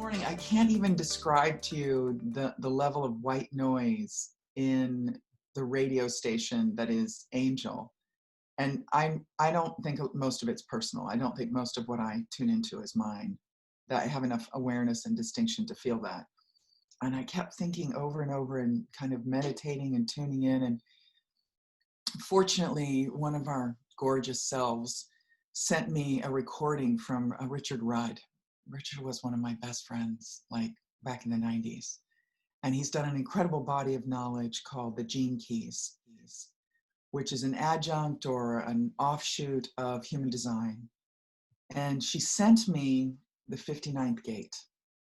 Morning. I can't even describe to you the level of white noise in the radio station that is Angel. And I don't think most of it's personal. I don't think most of what I tune into is mine. That I have enough awareness and distinction to feel that. And I kept thinking over and over and kind of meditating and tuning in. And fortunately, one of our gorgeous selves sent me a recording from Richard Rudd. Richard was one of my best friends, like back in the 90s. And he's done an incredible body of knowledge called the Gene Keys, which is an adjunct or an offshoot of human design. And she sent me the 59th gate.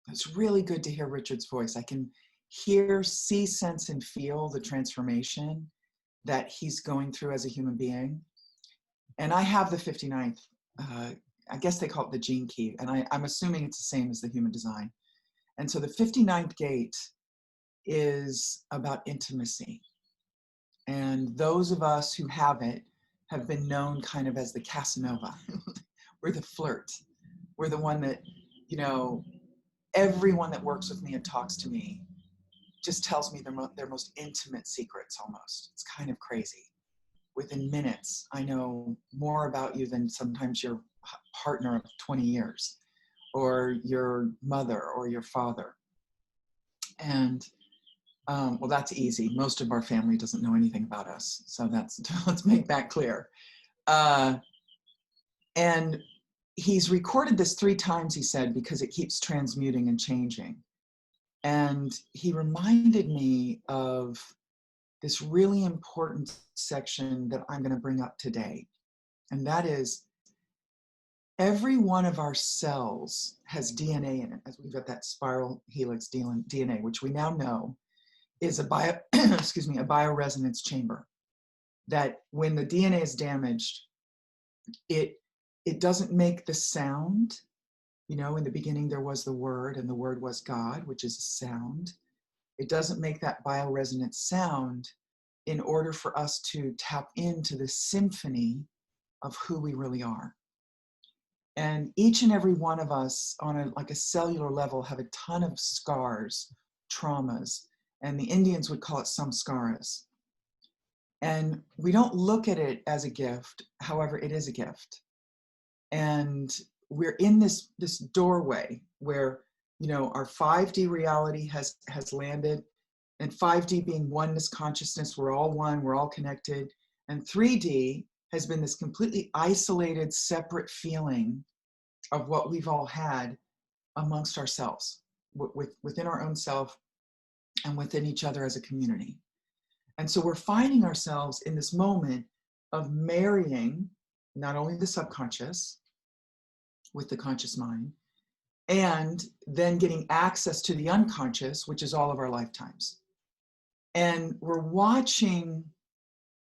It's really good to hear Richard's voice. I can hear, see, sense, and feel the transformation that he's going through as a human being. And I have the 59th, I guess they call it the gene key, and I'm assuming it's the same as the human design. And so the 59th gate is about intimacy. And those of us who have it have been known kind of as the Casanova. We're the flirt. We're the one that, everyone that works with me and talks to me just tells me their most intimate secrets almost. It's kind of crazy. Within minutes, I know more about you than sometimes your partner of 20 years or your mother or your father. And well, that's easy. Most of our family doesn't know anything about us. So let's make that clear. And he's recorded this 3 times, he said, because it keeps transmuting and changing. And he reminded me of this really important section that I'm going to bring up today. And that is, every one of our cells has DNA in it, as we've got that spiral helix DNA, which we now know is a bioresonance chamber. That when the DNA is damaged, it doesn't make the sound. In the beginning there was the Word, and the Word was God, which is a sound. It doesn't make that bioresonance sound in order for us to tap into the symphony of who we really are. And each and every one of us on a cellular level have a ton of scars, traumas, and the Indians would call it Samskaras. And we don't look at it as a gift, however, it is a gift. And we're in this doorway where, our 5D reality has landed, and 5D being oneness consciousness, we're all one, we're all connected. And 3D has been this completely isolated, separate feeling of what we've all had amongst ourselves, within our own self and within each other as a community. And so we're finding ourselves in this moment of marrying not only the subconscious with the conscious mind, and then getting access to the unconscious, which is all of our lifetimes. And we're watching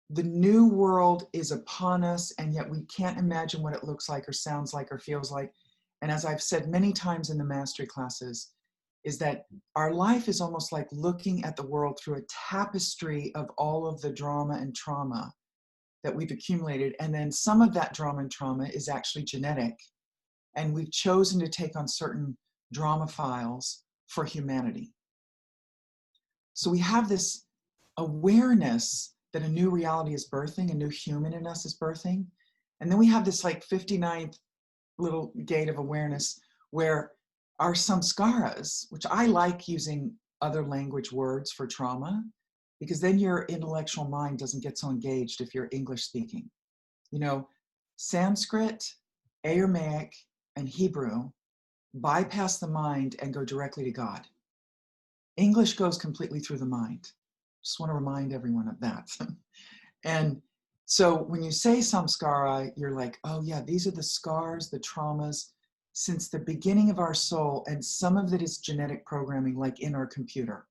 the new world is upon us, and yet we can't imagine what it looks like or sounds like or feels like. And as I've said many times in the mastery classes, is that our life is almost like looking at the world through a tapestry of all of the drama and trauma that we've accumulated. And then some of that drama and trauma is actually genetic. And we've chosen to take on certain drama files for humanity. So we have this awareness that a new reality is birthing, a new human in us is birthing. And then we have this 59th little gate of awareness where our samskaras, which I like using other language words for trauma, because then your intellectual mind doesn't get so engaged if you're English speaking. Sanskrit, Aramaic, and Hebrew bypass the mind and go directly to God. English goes completely through the mind. Just want to remind everyone of that. And so when you say samskara, you're like, oh yeah, these are the scars, the traumas since the beginning of our soul, and some of it is genetic programming, like in our computer.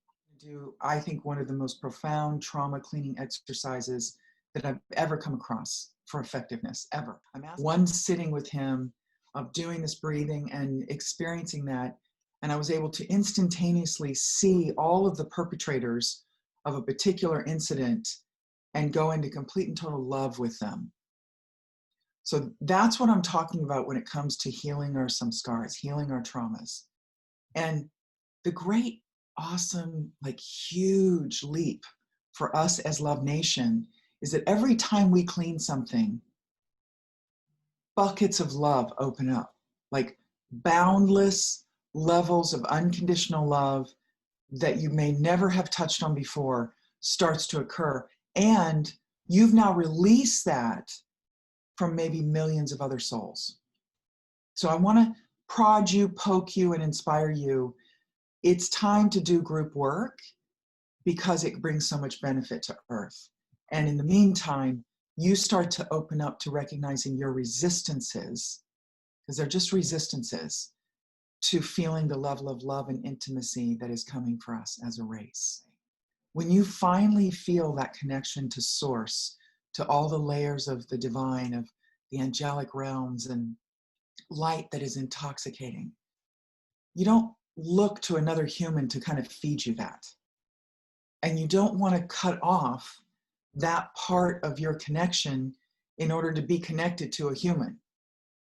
I think one of the most profound trauma cleaning exercises that I've ever come across for effectiveness, ever. I'm asking one sitting with him of doing this breathing and experiencing that, and I was able to instantaneously see all of the perpetrators of a particular incident and go into complete and total love with them. So that's what I'm talking about when it comes to healing our samskaras, healing our traumas. And the great, awesome, like huge leap for us as Love Nation is that every time we clean something, buckets of love open up, like boundless levels of unconditional love that you may never have touched on before starts to occur. And you've now released that from maybe millions of other souls. So I want to prod you, poke you, and inspire you. It's time to do group work because it brings so much benefit to Earth. And in the meantime, you start to open up to recognizing your resistances, because they're just resistances, to feeling the level of love and intimacy that is coming for us as a race. When you finally feel that connection to Source, to all the layers of the divine, of the angelic realms and light that is intoxicating, you don't look to another human to kind of feed you that. And you don't want to cut off that part of your connection in order to be connected to a human.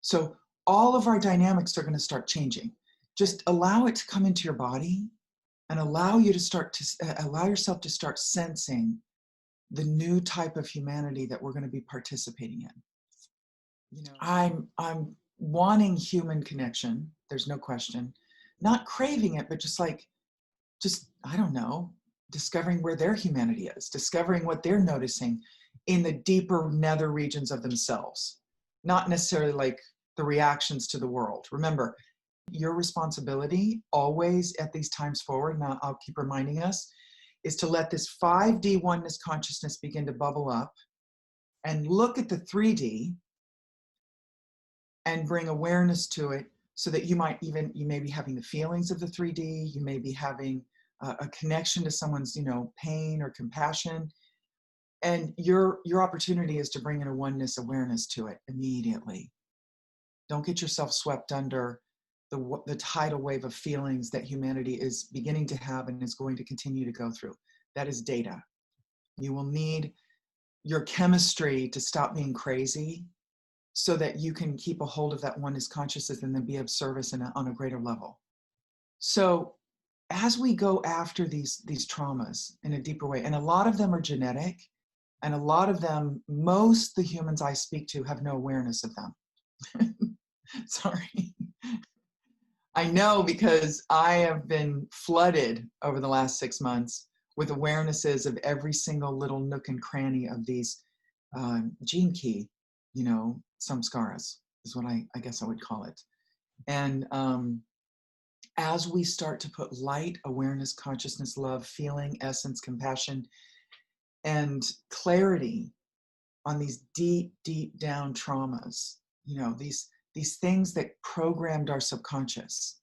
So all of our dynamics are going to start changing. Just allow it to come into your body and allow yourself to start sensing the new type of humanity that we're going to be participating in. You know, I'm wanting human connection. There's no question. Not craving it, but just I don't know, discovering where their humanity is, discovering what they're noticing in the deeper nether regions of themselves, not necessarily like the reactions to the world. Remember, your responsibility always at these times forward, and I'll keep reminding us, is to let this 5D oneness consciousness begin to bubble up and look at the 3D and bring awareness to it, so that you may be having the feelings of the 3D, you may be having a connection to someone's, pain or compassion. And your opportunity is to bring in a oneness awareness to it immediately. Don't get yourself swept under the tidal wave of feelings that humanity is beginning to have and is going to continue to go through. That is data. You will need your chemistry to stop being crazy so that you can keep a hold of that oneness consciousness and then be of service on a greater level. So as we go after these traumas in a deeper way, and a lot of them are genetic, and a lot of them, most the humans I speak to have no awareness of them. Sorry. I know, because I have been flooded over the last 6 months with awarenesses of every single little nook and cranny of these gene key, samskaras is what I guess I would call it. And as we start to put light, awareness, consciousness, love, feeling, essence, compassion, and clarity on these deep, deep down traumas, these things that programmed our subconscious,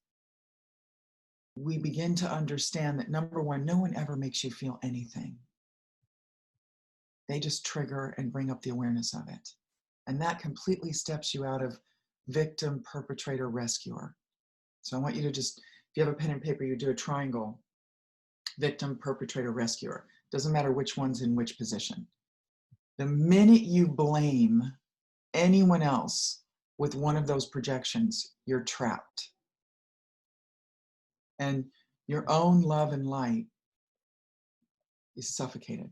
we begin to understand that, number one, no one ever makes you feel anything. They just trigger and bring up the awareness of it. And that completely steps you out of victim, perpetrator, rescuer. So I want you to just, if you have a pen and paper, you do a triangle: victim, perpetrator, rescuer. Doesn't matter which one's in which position. The minute you blame anyone else with one of those projections, you're trapped. And your own love and light is suffocated.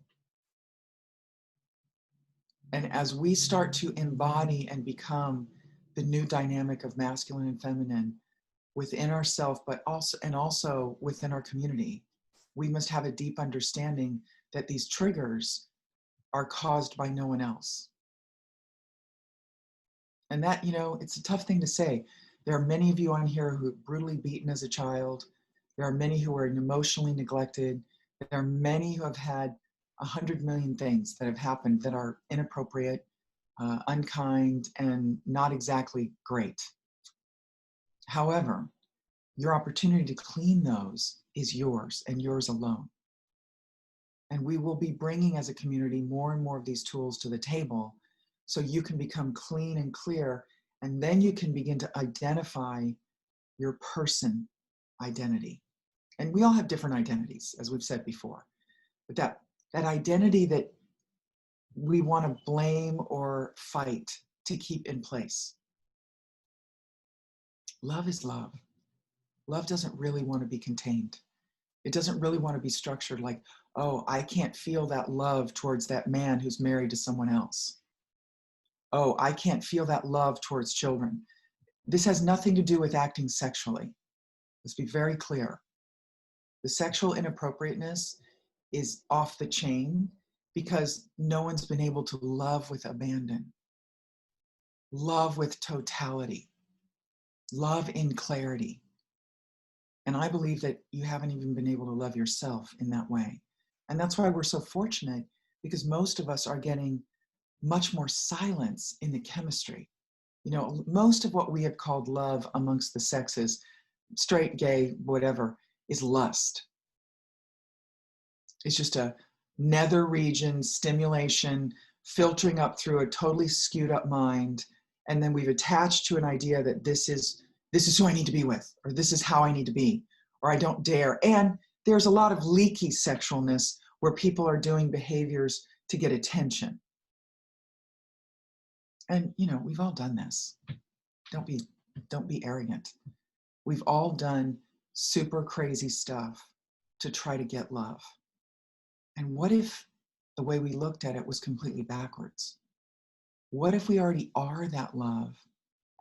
And as we start to embody and become the new dynamic of masculine and feminine within ourselves, but also within our community, we must have a deep understanding that these triggers are caused by no one else. And that, it's a tough thing to say. There are many of you on here who were brutally beaten as a child. There are many who were emotionally neglected. There are many who have had 100 million things that have happened that are inappropriate, unkind, and not exactly great. However, your opportunity to clean those is yours and yours alone. And we will be bringing, as a community, more and more of these tools to the table so you can become clean and clear, and then you can begin to identify your person identity. And we all have different identities, as we've said before. But that identity that we want to blame or fight to keep in place. Love is love. Love doesn't really want to be contained. It doesn't really want to be structured like, oh, I can't feel that love towards that man who's married to someone else. Oh, I can't feel that love towards children. This has nothing to do with acting sexually. Let's be very clear. The sexual inappropriateness is off the chain because no one's been able to love with abandon, love with totality, love in clarity. And I believe that you haven't even been able to love yourself in that way. And that's why we're so fortunate, because most of us are getting much more silence in the chemistry. You know, most of what we have called love amongst the sexes, straight, gay, whatever, is lust. It's just a nether region stimulation filtering up through a totally skewed up mind. And then we've attached to an idea that this is who I need to be with, or this is how I need to be, or I don't dare. And there's a lot of leaky sexualness where people are doing behaviors to get attention. And, you know, we've all done this. Don't be arrogant. We've all done super crazy stuff to try to get love. And what if the way we looked at it was completely backwards? What if we already are that love?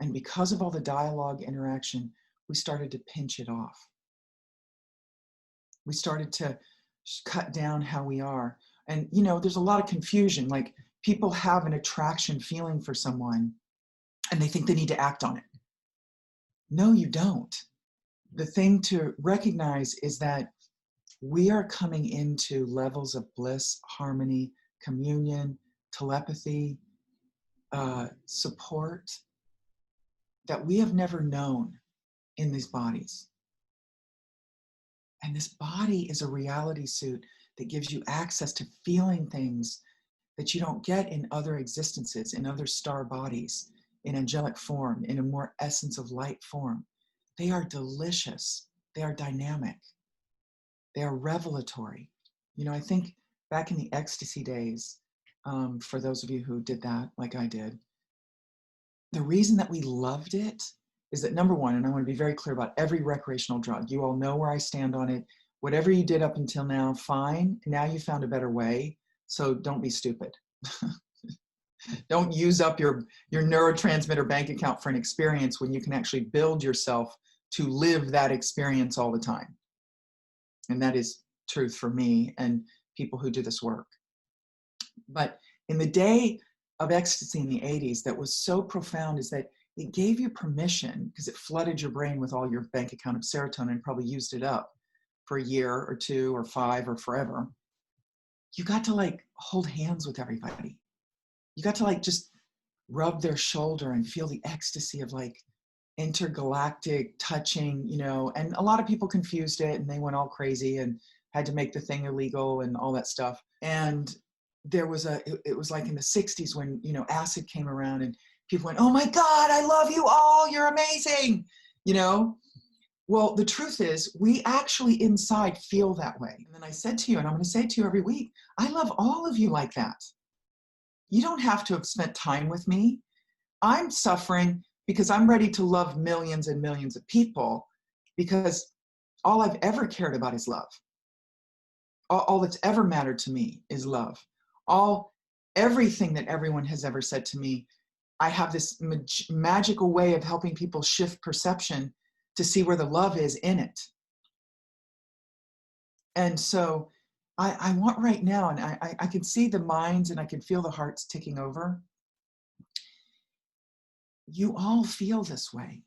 And because of all the dialogue interaction, we started to pinch it off. We started to cut down how we are. And, you know, there's a lot of confusion. Like, people have an attraction feeling for someone and they think they need to act on it. No, you don't. The thing to recognize is that we are coming into levels of bliss, harmony, communion, telepathy, support that we have never known in these bodies. And this body is a reality suit that gives you access to feeling things that you don't get in other existences, in other star bodies, in angelic form, in a more essence of light form. They are delicious. They are dynamic. They are revelatory. You know, I think back in the ecstasy days, for those of you who did that like I did, the reason that we loved it is that, number one, and I want to be very clear about every recreational drug, you all know where I stand on it. Whatever you did up until now, fine. Now you found a better way, so don't be stupid. Don't use up your neurotransmitter bank account for an experience when you can actually build yourself to live that experience all the time. And that is truth for me and people who do this work. But in the day of ecstasy in the 80s, that was so profound is that it gave you permission, because it flooded your brain with all your bank account of serotonin and probably used it up for a year or 2 or 5 or forever. You got to like hold hands with everybody. You got to like just rub their shoulder and feel the ecstasy of like intergalactic touching, you know. And a lot of people confused it and they went all crazy and had to make the thing illegal and all that stuff. And there was it was like in the 60s when, you know, acid came around and people went, oh my God, I love you all, you're amazing, you know. Well, the truth is, we actually inside feel that way. And then I said to you, and I'm going to say it to you every week, I love all of you like that. You don't have to have spent time with me. I'm suffering because I'm ready to love millions and millions of people, because all I've ever cared about is love. All that's ever mattered to me is love. Everything that everyone has ever said to me, I have this magical way of helping people shift perception to see where the love is in it. And so I want right now, and I can see the minds and I can feel the hearts ticking over. You all feel this way.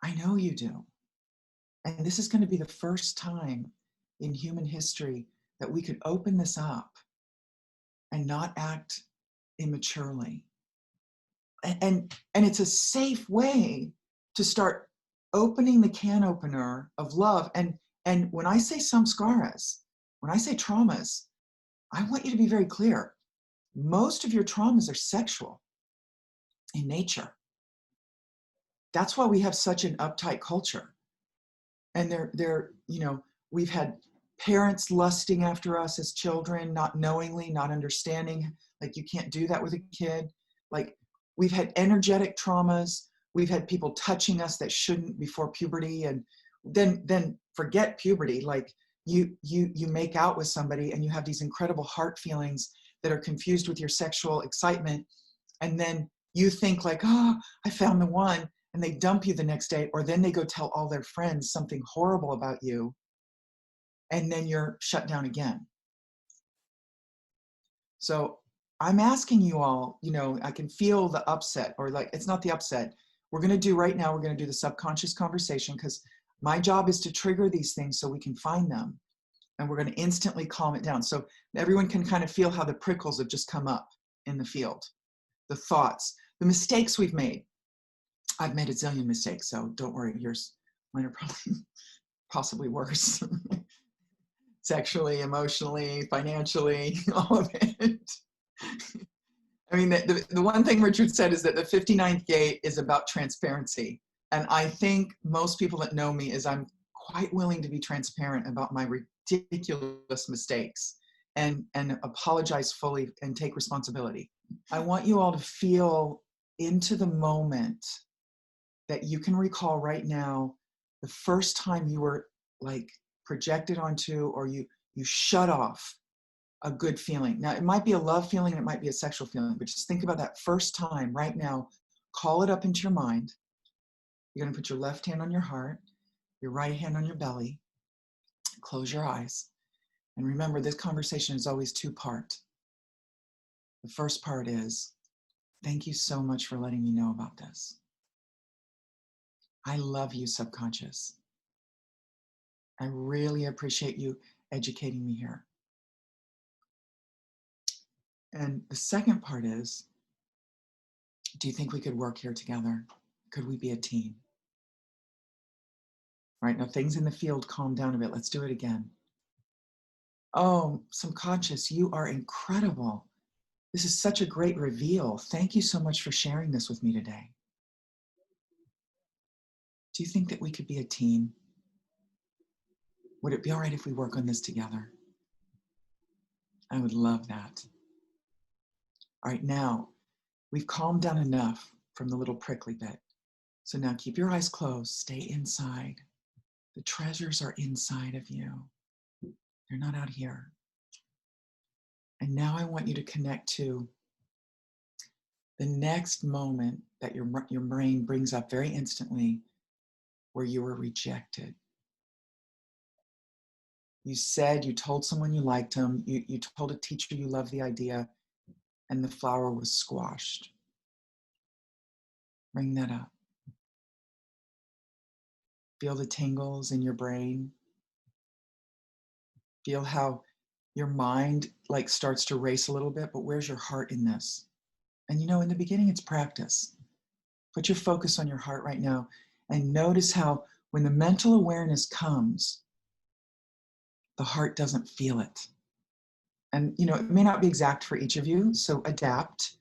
I know you do. And this is going to be the first time in human history that we could open this up and not act immaturely. And it's a safe way to start opening the can opener of love. And when I say samskaras, when I say traumas, I want you to be very clear. Most of your traumas are sexual in nature. That's why we have such an uptight culture. And they're, you know, we've had parents lusting after us as children, not knowingly, not understanding, like you can't do that with a kid. Like, we've had energetic traumas. We've had people touching us that shouldn't before puberty, and then forget puberty. Like you make out with somebody and you have these incredible heart feelings that are confused with your sexual excitement, and then you think like, oh, I found the one, and they dump you the next day, or then they go tell all their friends something horrible about you, and then you're shut down again. So I'm asking you all, I can feel the upset, or like, it's not the upset. We're going to do right now, we're going to do the subconscious conversation, because my job is to trigger these things so we can find them. And we're going to instantly calm it down. So everyone can kind of feel how the prickles have just come up in the field, the thoughts, the mistakes we've made. I've made a zillion mistakes, so don't worry, mine are probably possibly worse. Sexually, emotionally, financially, all of it. I mean, the one thing Richard said is that the 59th gate is about transparency. And I think most people that know me is I'm quite willing to be transparent about my ridiculous mistakes and apologize fully and take responsibility. I want you all to feel into the moment that you can recall right now, the first time you were like projected onto, or you shut off a good feeling. Now, it might be a love feeling, it might be a sexual feeling, but just think about that first time right now. Call it up into your mind. You're going to put your left hand on your heart, your right hand on your belly. Close your eyes. And remember, this conversation is always two-part. The first part is, thank you so much for letting me know about this. I love you, subconscious. I really appreciate you educating me here. And the second part is, do you think we could work here together? Could we be a team? All right, now things in the field, calm down a bit. Let's do it again. Oh, subconscious, you are incredible. This is such a great reveal. Thank you so much for sharing this with me today. Do you think that we could be a team? Would it be all right if we work on this together? I would love that. All right, now we've calmed down enough from the little prickly bit. So now keep your eyes closed, stay inside. The treasures are inside of you. They're not out here. And now I want you to connect to the next moment that your brain brings up very instantly, where you were rejected. You said, you told someone you liked them, you told a teacher you loved the idea, and the flower was squashed. Bring that up. Feel the tingles in your brain. Feel how your mind like starts to race a little bit, but where's your heart in this? And in the beginning, it's practice. Put your focus on your heart right now and notice how when the mental awareness comes, the heart doesn't feel it. And it may not be exact for each of you, so adapt.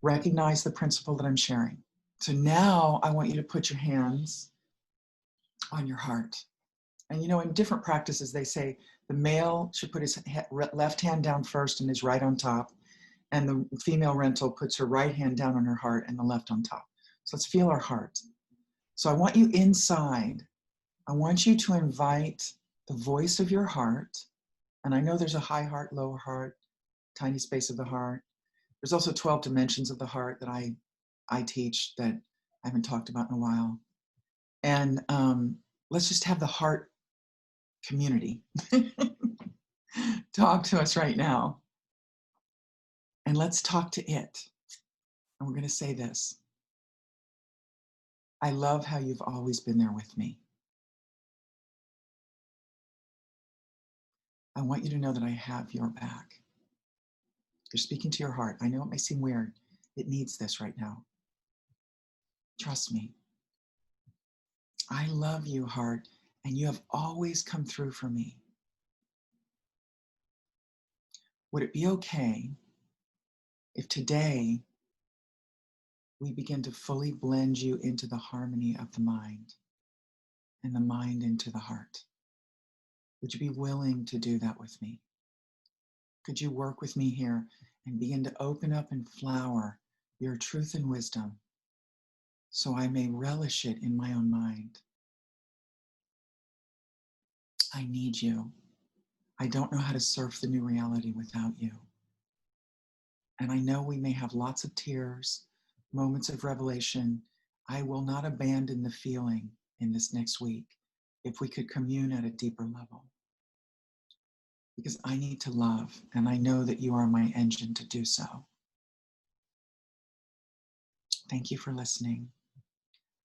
Recognize the principle that I'm sharing. So now I want you to put your hands on your heart. And in different practices, they say the male should put his left hand down first and his right on top. And the female rental puts her right hand down on her heart and the left on top. So let's feel our heart. So I want you inside. I want you to invite the voice of your heart. And I know there's a high heart, lower heart, tiny space of the heart. There's also 12 dimensions of the heart that I teach that I haven't talked about in a while. And let's just have the heart community talk to us right now. And let's talk to it. And we're going to say this. I love how you've always been there with me. I want you to know that I have your back. You're speaking to your heart. I know it may seem weird. It needs this right now. Trust me. I love you, heart, and you have always come through for me. Would it be okay if today we begin to fully blend you into the harmony of the mind and the mind into the heart? Would you be willing to do that with me? Could you work with me here and begin to open up and flower your truth and wisdom so I may relish it in my own mind. I need you. I don't know how to surf the new reality without you. And I know we may have lots of tears, moments of revelation. I will not abandon the feeling in this next week if we could commune at a deeper level. Because I need to love, and I know that you are my engine to do so. Thank you for listening.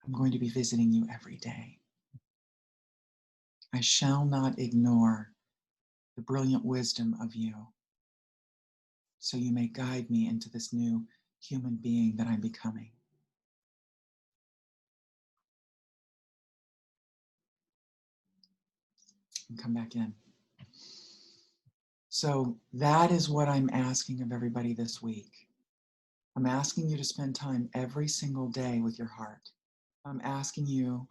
I'm going to be visiting you every day. I shall not ignore the brilliant wisdom of you, so you may guide me into this new human being that I'm becoming. And come back in. So that is what I'm asking of everybody this week. I'm asking you to spend time every single day with your heart. I'm asking you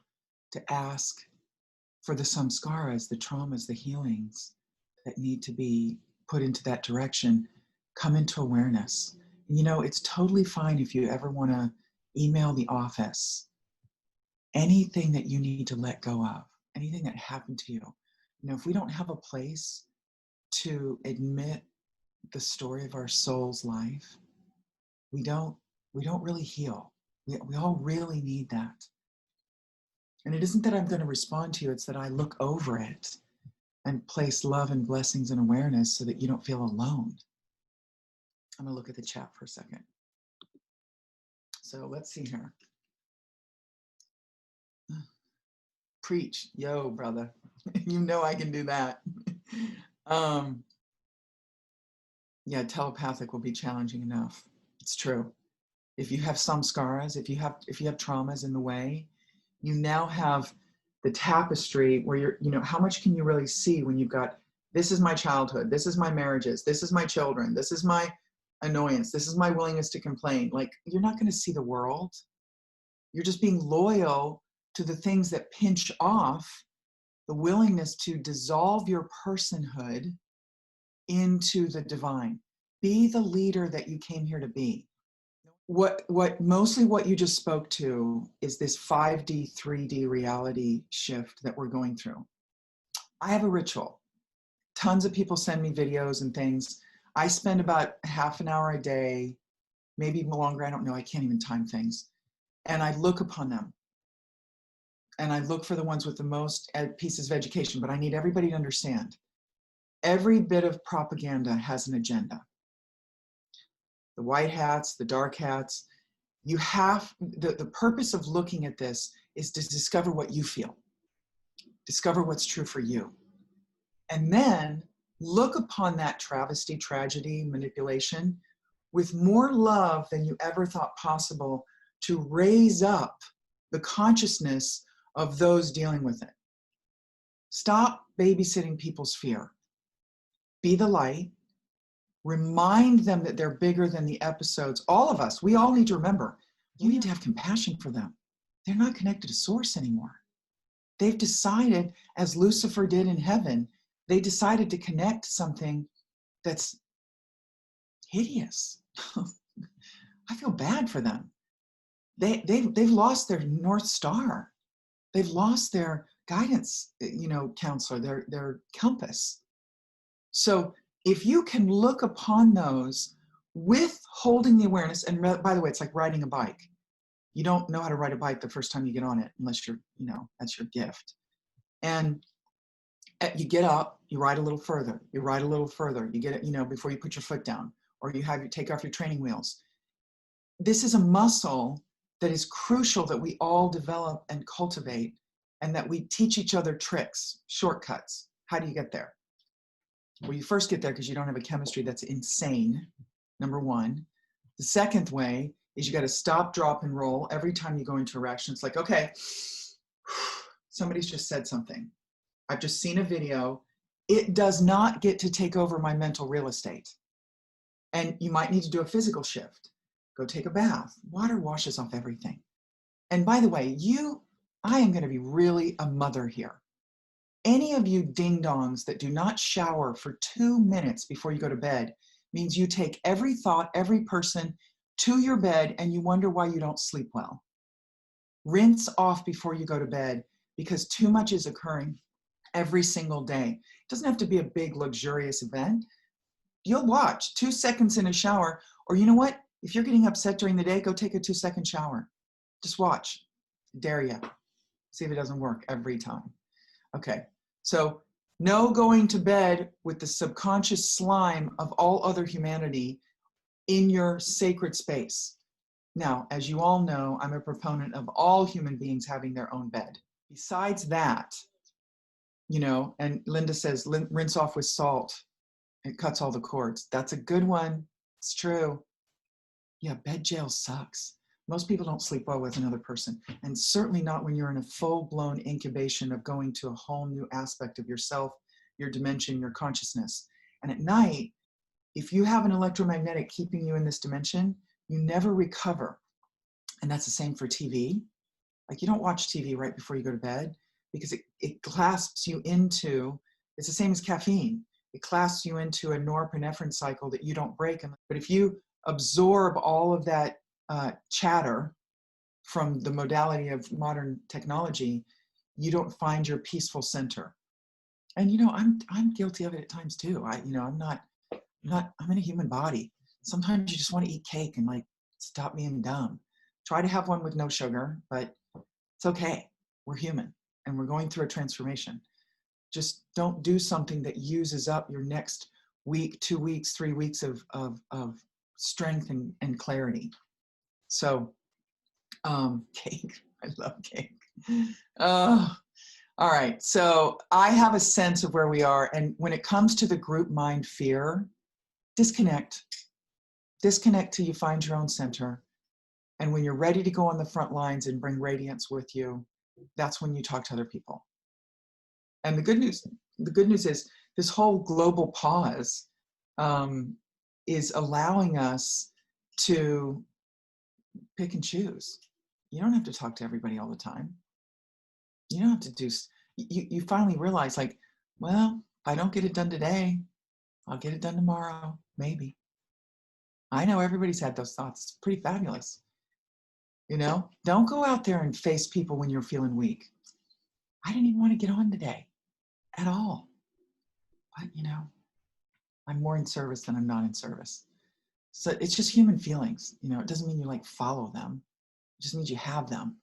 to ask for the samskaras, the traumas, the healings that need to be put into that direction, come into awareness. And you know, it's totally fine if you ever want to email the office, anything that you need to let go of, anything that happened to you. You know, if we don't have a place to admit the story of our soul's life, we don't really heal. We all really need that. And it isn't that I'm going to respond to you, it's that I look over it and place love and blessings and awareness so that you don't feel alone. I'm going to look at the chat for a second. So let's see here. Preach. Yo, brother. You know I can do that. Yeah, telepathic will be challenging enough. It's true. If you have samskaras, if you have traumas in the way, you now have the tapestry where you're, you know, how much can you really see when you've got, this is my childhood, this is my marriages, this is my children, this is my annoyance, this is my willingness to complain. Like, you're not going to see the world. You're just being loyal to the things that pinch off the willingness to dissolve your personhood into the divine. Be the leader that you came here to be. What mostly what you just spoke to is this 5D, 3D reality shift that we're going through. I have a ritual. Tons of people send me videos and things. I spend about half an hour a day, maybe longer, I don't know, I can't even time things. And I look upon them. And I look for the ones with the most pieces of education, but I need everybody to understand. Every bit of propaganda has an agenda. The white hats, the dark hats. You have, the purpose of looking at this is to discover what you feel. Discover what's true for you. And then look upon that travesty, tragedy, manipulation with more love than you ever thought possible to raise up the consciousness of those dealing with it. Stop babysitting people's fear. Be the light. Remind them that they're bigger than the episodes. All of us, we all need to remember, you need to have compassion for them. They're not connected to source anymore. They've decided, as Lucifer did in heaven, they decided to connect to something that's hideous. I feel bad for them. They've lost their North Star. They've lost their guidance, counselor, their compass. So if you can look upon those with holding the awareness, and by the way, it's like riding a bike. You don't know how to ride a bike the first time you get on it, unless you're, that's your gift. And you get up, you ride a little further, you ride a little further, you get it, before you put your foot down, or you take off your training wheels. This is a muscle that is crucial that we all develop and cultivate, and that we teach each other tricks, shortcuts. How do you get there? Well, you first get there because you don't have a chemistry that's insane, number one. The second way is you got to stop, drop, and roll every time you go into a reaction. It's like, okay, somebody's just said something. I've just seen a video. It does not get to take over my mental real estate. And you might need to do a physical shift. Go take a bath. Water washes off everything. And by the way, I am going to be really a mother here. Any of you ding-dongs that do not shower for 2 minutes before you go to bed means you take every thought, every person to your bed, and you wonder why you don't sleep well. Rinse off before you go to bed, because too much is occurring every single day. It doesn't have to be a big, luxurious event. You'll watch 2 seconds in a shower, or you know what? If you're getting upset during the day, go take a 2-second shower. Just watch. Dare you. See if it doesn't work every time. Okay, so no going to bed with the subconscious slime of all other humanity in your sacred space. Now, as you all know, I'm a proponent of all human beings having their own bed. Besides that, you know, and Linda says, rinse off with salt. It cuts all the cords. That's a good one. It's true. Yeah, bed jail sucks. Most people don't sleep well with another person, and certainly not when you're in a full-blown incubation of going to a whole new aspect of yourself, your dimension, your consciousness. And at night, if you have an electromagnetic keeping you in this dimension, you never recover. And that's the same for TV. Like, you don't watch TV right before you go to bed, because it clasps you into, it's the same as caffeine. It clasps you into a norepinephrine cycle that you don't break. But if you absorb all of that chatter from the modality of modern technology, you don't find your peaceful center. And you know, I'm guilty of it at times too. I'm in a human body. Sometimes you just want to eat cake and like stop being dumb. Try to have one with no sugar, but it's okay. We're human and we're going through a transformation. Just don't do something that uses up your next week, 2 weeks, 3 weeks of strength and clarity. So, cake. I love cake. All right. So I have a sense of where we are. And when it comes to the group mind fear, disconnect. Disconnect till you find your own center. And when you're ready to go on the front lines and bring radiance with you, that's when you talk to other people. And the good news is this whole global pause is allowing us to pick and choose. You don't have to talk to everybody all the time. You don't have to do, you finally realize, like, well, if I don't get it done today, I'll get it done tomorrow, maybe. I know everybody's had those thoughts. It's pretty fabulous. You know, don't go out there and face people when you're feeling weak. I didn't even want to get on today at all. But, you know, I'm more in service than I'm not in service. So it's just human feelings. You know, it doesn't mean you like follow them. It just means you have them.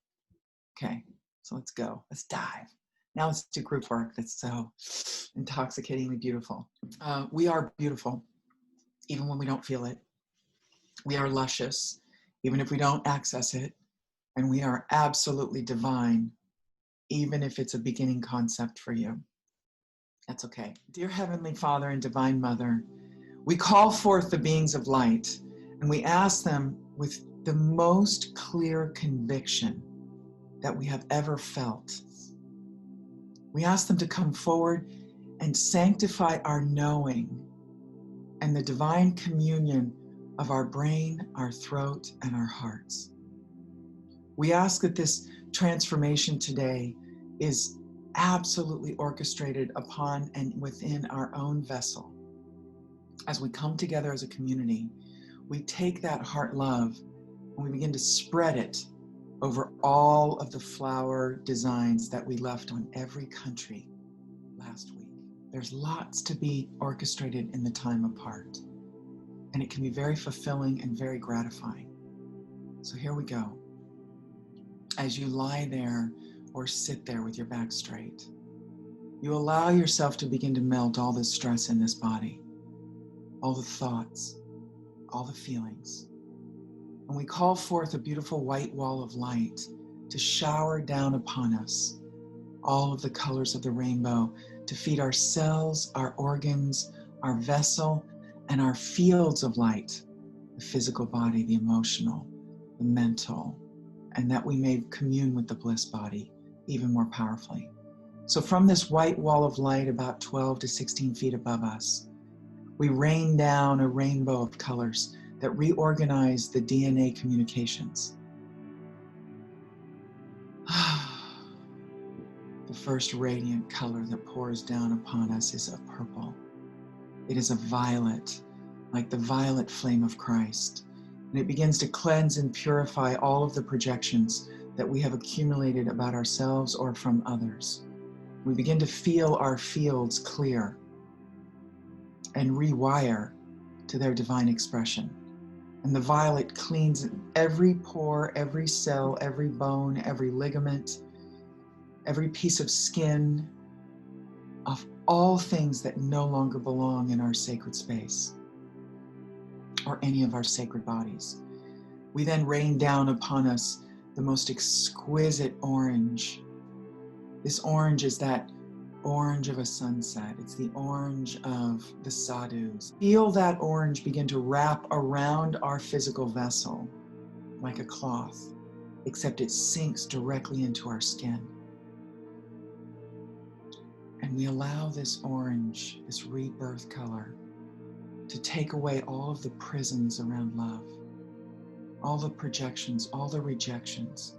Okay, so let's go. Let's dive. Now let's do group work that's so intoxicatingly beautiful. We are beautiful, even when we don't feel it. We are luscious, even if we don't access it. And we are absolutely divine, even if it's a beginning concept for you. That's okay. Dear Heavenly Father and Divine Mother, we call forth the beings of light, and we ask them with the most clear conviction that we have ever felt. We ask them to come forward and sanctify our knowing and the divine communion of our brain, our throat, and our hearts. We ask that this transformation today is absolutely orchestrated upon and within our own vessel. As we come together as a community, we take that heart love and we begin to spread it over all of the flower designs that we left on every country last week. There's lots to be orchestrated in the time apart, and it can be very fulfilling and very gratifying. So here we go. As you lie there or sit there with your back straight, you allow yourself to begin to melt all the stress in this body, all the thoughts, all the feelings. And we call forth a beautiful white wall of light to shower down upon us all of the colors of the rainbow, to feed our cells, our organs, our vessel, and our fields of light, the physical body, the emotional, the mental, and that we may commune with the bliss body even more powerfully. So from this white wall of light about 12 to 16 feet above us, we rain down a rainbow of colors that reorganize the DNA communications. The first radiant color that pours down upon us is a purple. It is a violet, like the violet flame of Christ. And it begins to cleanse and purify all of the projections that we have accumulated about ourselves or from others. We begin to feel our fields clear and rewire to their divine expression. And the violet cleans every pore, every cell, every bone, every ligament, every piece of skin, of all things that no longer belong in our sacred space or any of our sacred bodies. We then rain down upon us the most exquisite orange. This orange is that orange of a sunset. It's the orange of the sadhus. Feel that orange begin to wrap around our physical vessel like a cloth, except it sinks directly into our skin. And we allow this orange, this rebirth color, to take away all of the prisons around love, all the projections, all the rejections,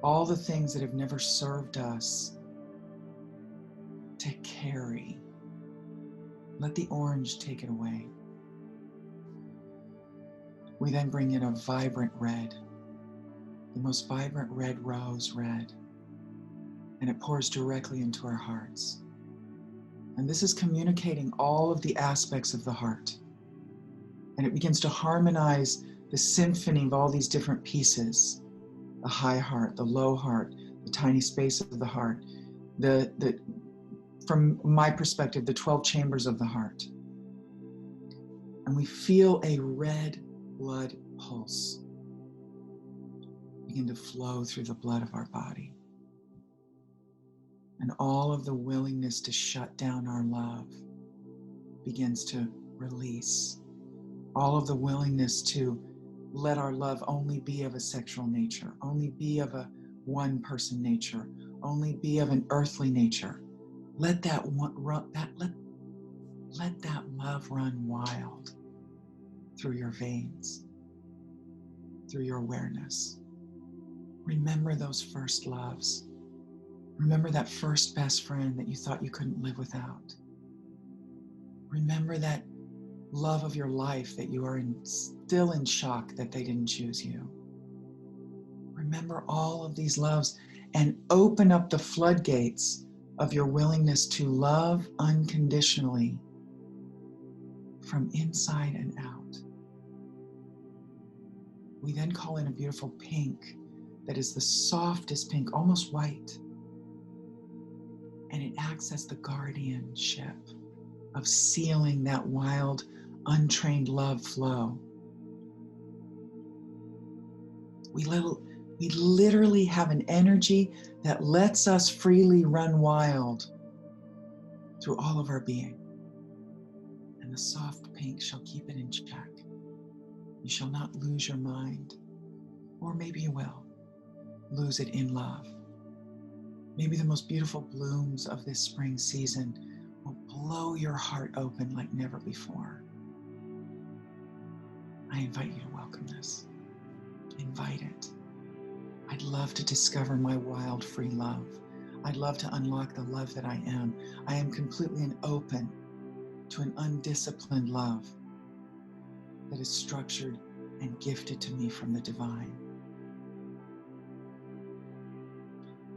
all the things that have never served us to carry. Let the orange take it away. We then bring in a vibrant red, the most vibrant red rose red, and it pours directly into our hearts. And this is communicating all of the aspects of the heart. And it begins to harmonize the symphony of all these different pieces, the high heart, the low heart, the tiny space of the heart, from my perspective, the 12 chambers of the heart. And we feel a red blood pulse begin to flow through the blood of our body. And all of the willingness to shut down our love begins to release. All of the willingness to let our love only be of a sexual nature, only be of a one-person nature, only be of an earthly nature. Let that love run wild through your veins, through your awareness. Remember those first loves. Remember that first best friend that you thought you couldn't live without. Remember that love of your life that you are still in shock that they didn't choose you. Remember all of these loves and open up the floodgates of your willingness to love unconditionally from inside and out. We then call in a beautiful pink that is the softest pink, almost white. And it acts as the guardianship of sealing that wild, untrained love flow. We literally have an energy that lets us freely run wild through all of our being. And the soft pink shall keep it in check. You shall not lose your mind, or maybe you will lose it in love. Maybe the most beautiful blooms of this spring season will blow your heart open like never before. I invite you to welcome this. Invite it. I'd love to discover my wild, free love. I'd love to unlock the love that I am. I am completely open to an undisciplined love that is structured and gifted to me from the divine.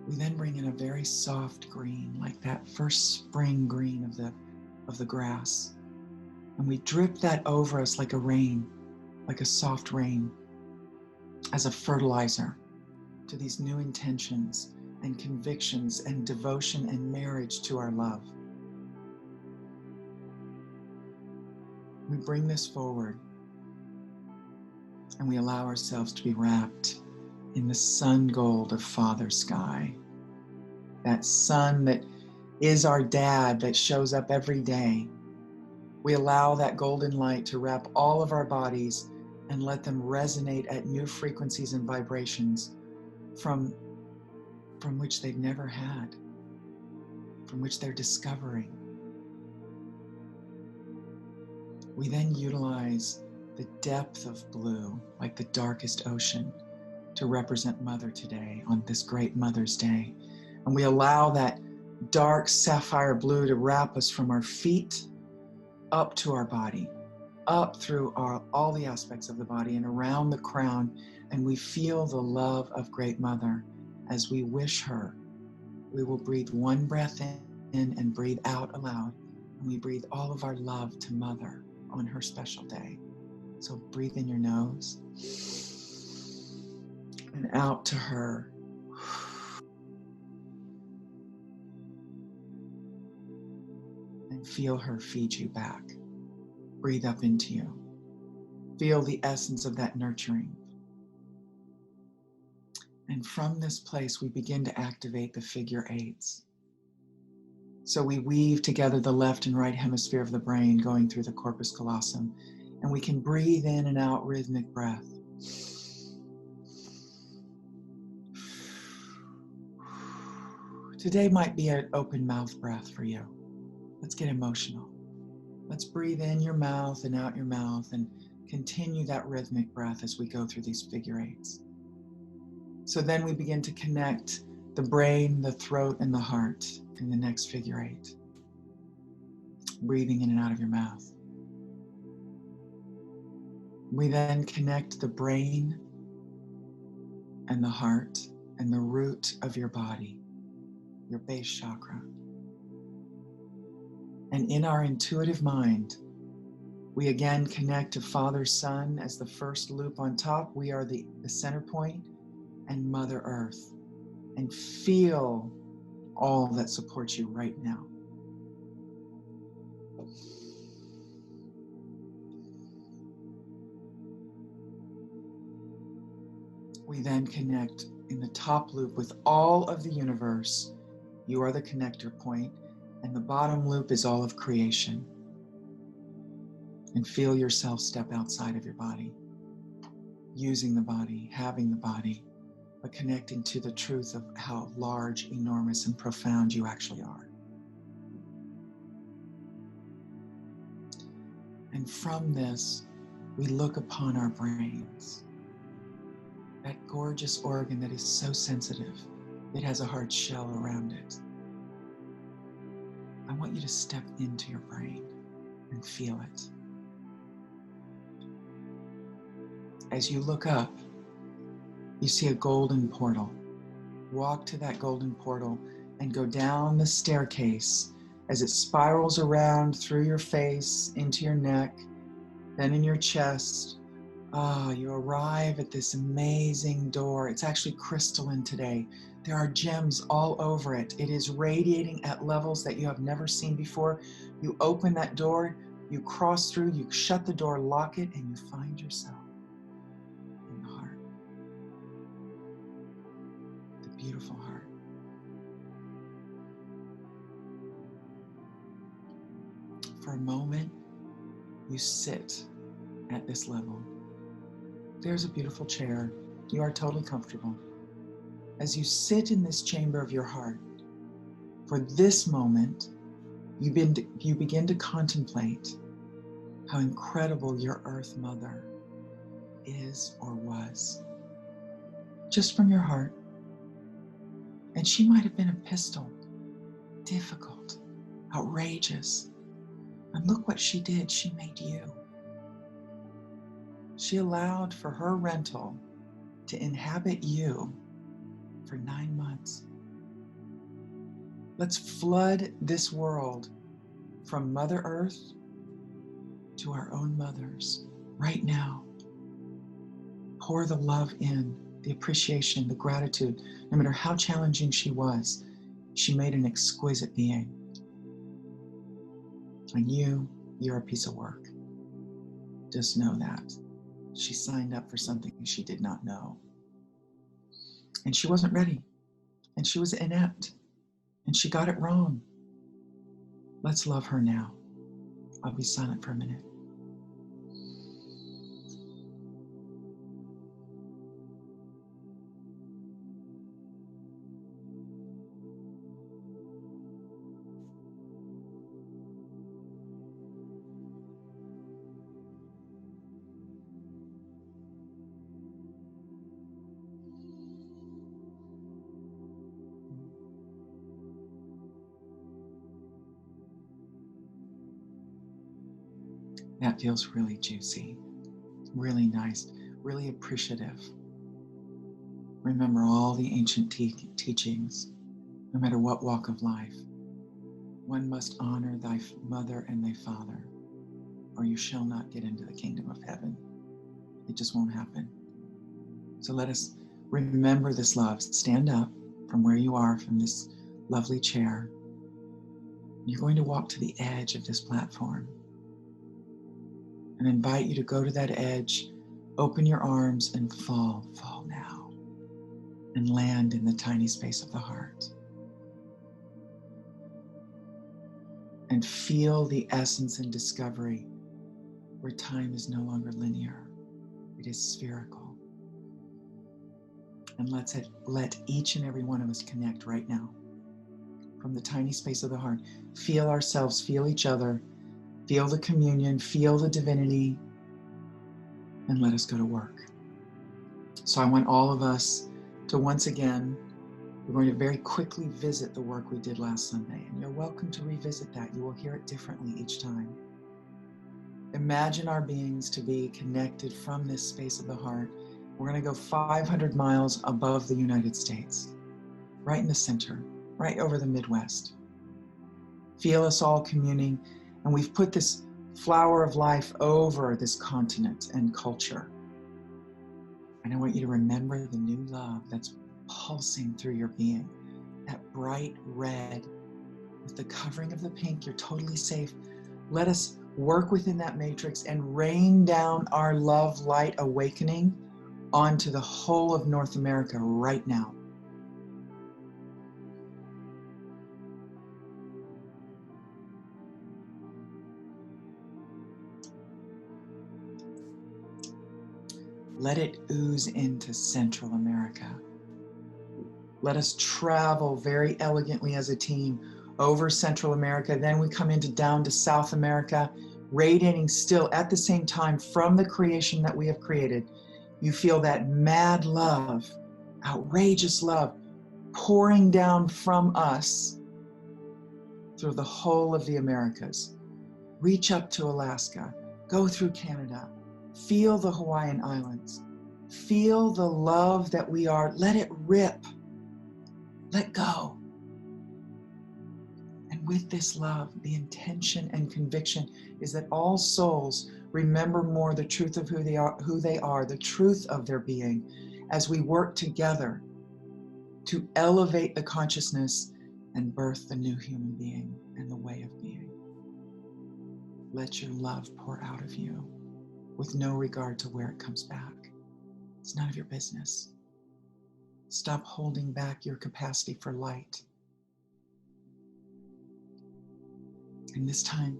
We then bring in a very soft green, like that first spring green of the grass. And we drip that over us like a rain, like a soft rain, as a fertilizer to these new intentions and convictions and devotion and marriage to our love. We bring this forward and we allow ourselves to be wrapped in the sun gold of Father Sky. That sun that is our dad that shows up every day. We allow that golden light to wrap all of our bodies and let them resonate at new frequencies and vibrations from which they've never had, from which they're discovering. We then utilize the depth of blue, like the darkest ocean, to represent Mother today on this great Mother's Day. And we allow that dark sapphire blue to wrap us from our feet up to our body. up through all the aspects of the body and around the crown. And we feel the love of Great Mother as we wish her. We will breathe one breath in and breathe out aloud. And we breathe all of our love to Mother on her special day. So breathe in your nose and out to her. And feel her feed you back. Breathe up into you. Feel the essence of that nurturing. And from this place, we begin to activate the figure eights. So we weave together the left and right hemisphere of the brain going through the corpus callosum. And we can breathe in and out rhythmic breath. Today might be an open mouth breath for you. Let's get emotional. Let's breathe in your mouth and out your mouth and continue that rhythmic breath as we go through these figure eights. So then we begin to connect the brain, the throat, and the heart in the next figure eight. Breathing in and out of your mouth. We then connect the brain and the heart and the root of your body, your base chakra. And in our intuitive mind, we again connect to Father, Son as the first loop on top. We are the center point, and Mother Earth. And feel all that supports you right now. We then connect in the top loop with all of the universe. You are the connector point, and the bottom loop is all of creation. And feel yourself step outside of your body, using the body, having the body, but connecting to the truth of how large, enormous, and profound you actually are. And from this, we look upon our brains, that gorgeous organ that is so sensitive. It has a hard shell around it. I want you to step into your brain and feel it. As you look up, you see a golden portal. Walk to that golden portal and go down the staircase as it spirals around through your face, into your neck, then in your chest. You arrive at this amazing door. It's actually crystalline today. There are gems all over it. It is radiating at levels that you have never seen before. You open that door, you cross through, you shut the door, lock it, and you find yourself in the heart. The beautiful heart. For a moment, you sit at this level. There's a beautiful chair. You are totally comfortable. As you sit in this chamber of your heart, for this moment, you begin to contemplate how incredible your Earth Mother is or was, just from your heart. And she might have been a pistol, difficult, outrageous. And look what she did. She made you. She allowed for her rental to inhabit you for 9 months. Let's flood this world from Mother Earth to our own mothers right now. Pour the love in, the appreciation, the gratitude. No matter how challenging she was, she made an exquisite being. And you're a piece of work. Just know that. She signed up for something she did not know. And she wasn't ready. And she was inept. And she got it wrong. Let's love her now. I'll be silent for a minute. That feels really juicy, really nice, really appreciative. Remember all the ancient teachings, no matter what walk of life. One must honor thy mother and thy father, or you shall not get into the kingdom of heaven. It just won't happen. So let us remember this love. Stand up from where you are, from this lovely chair. You're going to walk to the edge of this platform and invite you to go to that edge, open your arms and fall now, and land in the tiny space of the heart. And feel the essence and discovery where time is no longer linear, it is spherical. And let each and every one of us connect right now from the tiny space of the heart. Feel ourselves, feel each other, feel the communion, feel the divinity, and let us go to work. So I want all of us to once again, we're going to very quickly visit the work we did last Sunday, and you're welcome to revisit that. You will hear it differently each time. Imagine our beings to be connected from this space of the heart. We're going to go 500 miles above the United States, right in the center, right over the Midwest. Feel us all communing, and we've put this flower of life over this continent and culture. And I want you to remember the new love that's pulsing through your being, that bright red with the covering of the pink. You're totally safe. Let us work within that matrix and rain down our love light awakening onto the whole of North America right now. Let it ooze into Central America. Let us travel very elegantly as a team over Central America. Then we come down to South America, radiating still at the same time from the creation that we have created. You feel that mad love, outrageous love, pouring down from us through the whole of the Americas. Reach up to Alaska, go through Canada, feel the Hawaiian Islands, feel the love that we are. Let it rip, let go. And with this love, the intention and conviction is that all souls remember more the truth of who they are, the truth of their being, as we work together to elevate the consciousness and birth the new human being and the way of being. Let your love pour out of you with no regard to where it comes back. It's none of your business. Stop holding back your capacity for light. And this time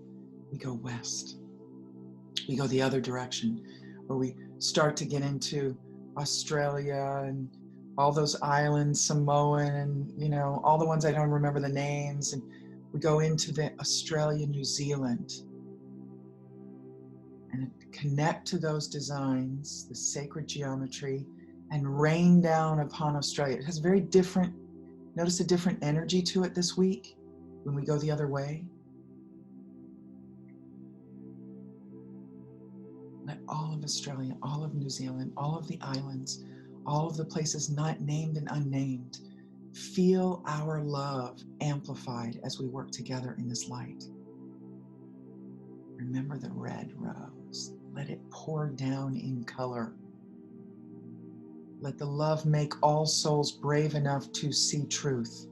we go west. We go the other direction, where we start to get into Australia and all those islands, Samoan, and all the ones I don't remember the names. And we go into the Australia, New Zealand, and connect to those designs, the sacred geometry, and rain down upon Australia. It has very different, notice a different energy to it this week when we go the other way. Let all of Australia, all of New Zealand, all of the islands, all of the places not named and unnamed, feel our love amplified as we work together in this light. Remember the red rose. Let it pour down in color. Let the love make all souls brave enough to see truth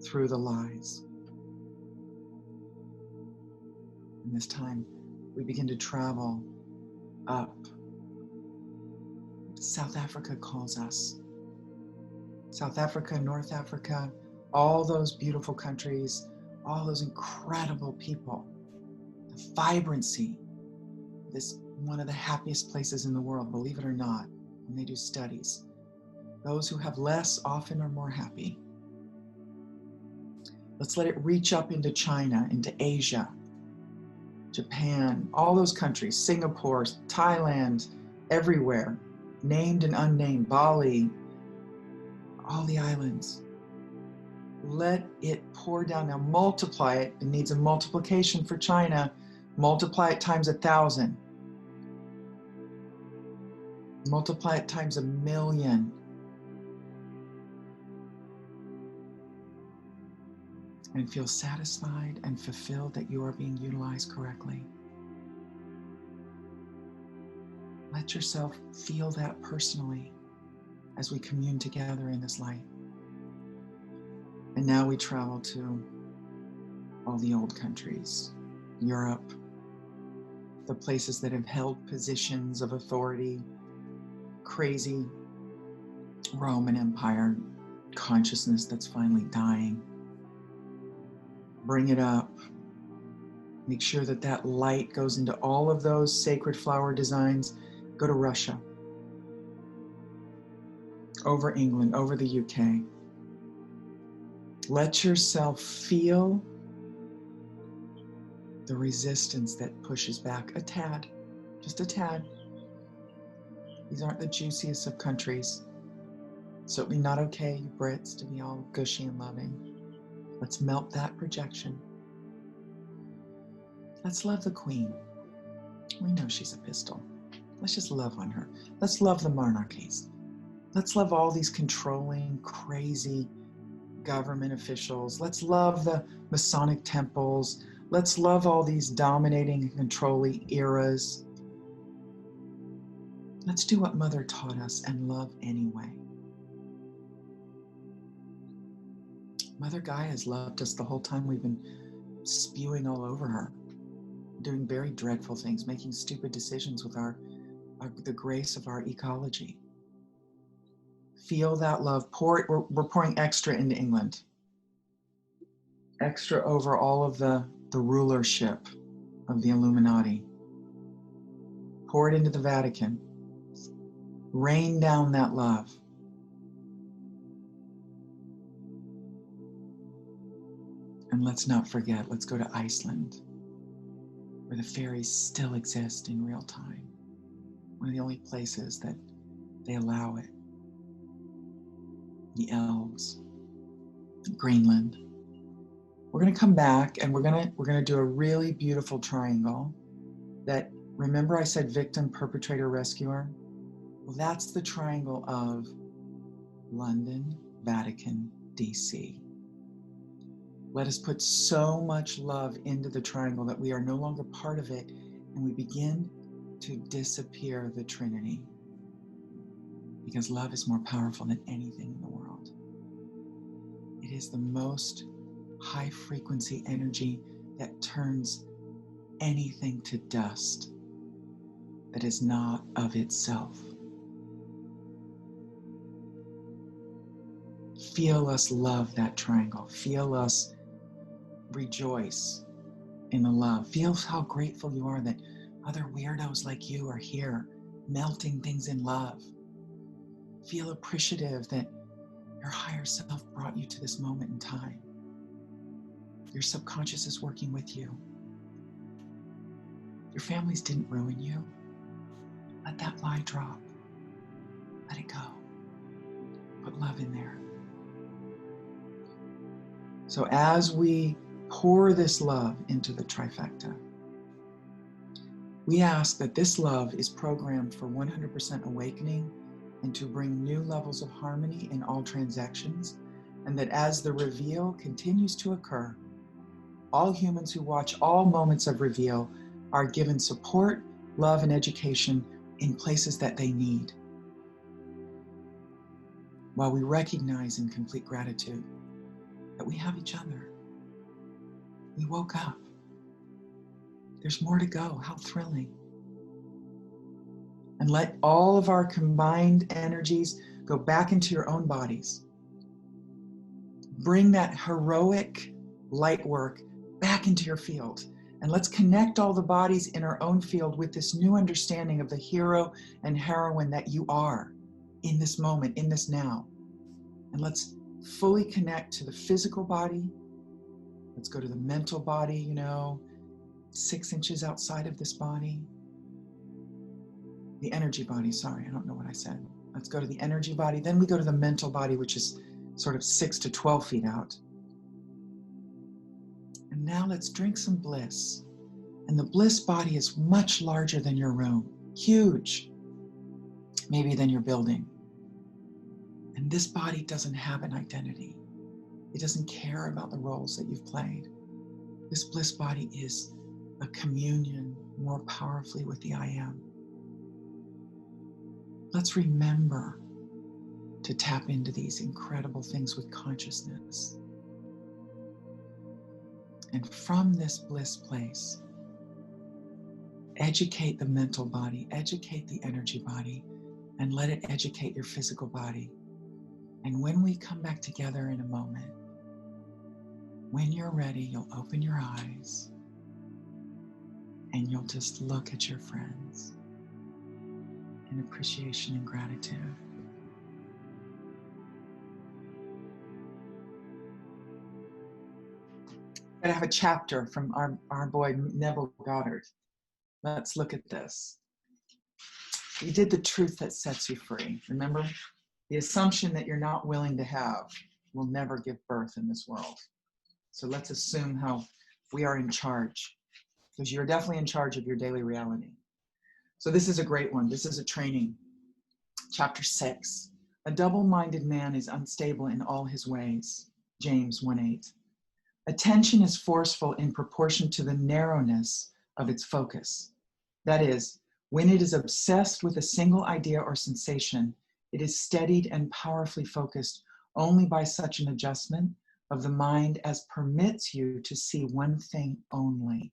through the lies. And this time, we begin to travel up. South Africa calls us. South Africa, North Africa, all those beautiful countries, all those incredible people, the vibrancy, this one of the happiest places in the world, believe it or not, when they do studies. Those who have less often are more happy. Let's let it reach up into China, into Asia, Japan, all those countries, Singapore, Thailand, everywhere, named and unnamed, Bali, all the islands. Let it pour down. Now multiply it. It needs a multiplication for China. Multiply it times 1,000. Multiply it times 1,000,000. And feel satisfied and fulfilled that you are being utilized correctly. Let yourself feel that personally as we commune together in this light. And now we travel to all the old countries, Europe, the places that have held positions of authority, crazy Roman Empire consciousness that's finally dying. Bring it up. Make sure that that light goes into all of those sacred flower designs. Go to Russia, over England, over the UK. Let yourself feel the resistance that pushes back a tad, just a tad. These aren't the juiciest of countries. Certainly not okay, you Brits, to be all gushy and loving. Let's melt that projection. Let's love the Queen. We know she's a pistol. Let's just love on her. Let's love the monarchies. Let's love all these controlling, crazy government officials. Let's love the Masonic temples. Let's love all these dominating and controlling eras. Let's do what Mother taught us and love anyway. Mother Gaia has loved us the whole time we've been spewing all over her, doing very dreadful things, making stupid decisions with the grace of our ecology. Feel that love. Pour it. We're pouring extra into England. Extra over all of the rulership of the Illuminati. Pour it into the Vatican. Rain down that love. And let's not forget, let's go to Iceland, where the fairies still exist in real time. One of the only places that they allow it. The elves, Greenland. We're going to come back and we're going to do a really beautiful triangle that, remember I said victim, perpetrator, rescuer? Well, that's the triangle of London, Vatican, DC. Let us put so much love into the triangle that we are no longer part of it, and we begin to disappear the Trinity. Because love is more powerful than anything in the world. It is the most high frequency energy that turns anything to dust that is not of itself. Feel us love that triangle. Feel us rejoice in the love. Feel how grateful you are that other weirdos like you are here, melting things in love. Feel appreciative that your higher self brought you to this moment in time. Your subconscious is working with you. Your families didn't ruin you. Let that lie drop. Let it go. Put love in there. So as we pour this love into the trifecta, we ask that this love is programmed for 100% awakening and to bring new levels of harmony in all transactions, and that as the reveal continues to occur, all humans who watch all moments of reveal are given support, love, and education in places that they need. While we recognize in complete gratitude that we have each other. We woke up. There's more to go. How thrilling. And let all of our combined energies go back into your own bodies. Bring that heroic light work back into your field. And let's connect all the bodies in our own field with this new understanding of the hero and heroine that you are in this moment, in this now. And let's fully connect to the physical body. Let's go to the mental body, 6 inches outside of this body. The energy body, sorry, I don't know what I said. Let's go to the energy body. Then we go to the mental body, which is sort of 6 to 12 feet out. And now let's drink some bliss And the bliss body is much larger than your room, huge, maybe than your building. And this body doesn't have an identity. It doesn't care about the roles that you've played. This bliss body is a communion more powerfully with the I am. Let's remember to tap into these incredible things with consciousness. And from this bliss place, educate the mental body, educate the energy body, and let it educate your physical body. And when we come back together in a moment, when you're ready, you'll open your eyes and you'll just look at your friends in appreciation and gratitude. I have a chapter from our boy Neville Goddard. Let's look at this. You did the truth that sets you free. Remember? The assumption that you're not willing to have will never give birth in this world. So let's assume how we are in charge, because you're definitely in charge of your daily reality. So this is a great one. This is a training. Chapter 6. A double-minded man is unstable in all his ways. James 1:8. Attention is forceful in proportion to the narrowness of its focus. That is, when it is obsessed with a single idea or sensation, it is steadied and powerfully focused only by such an adjustment of the mind as permits you to see one thing only.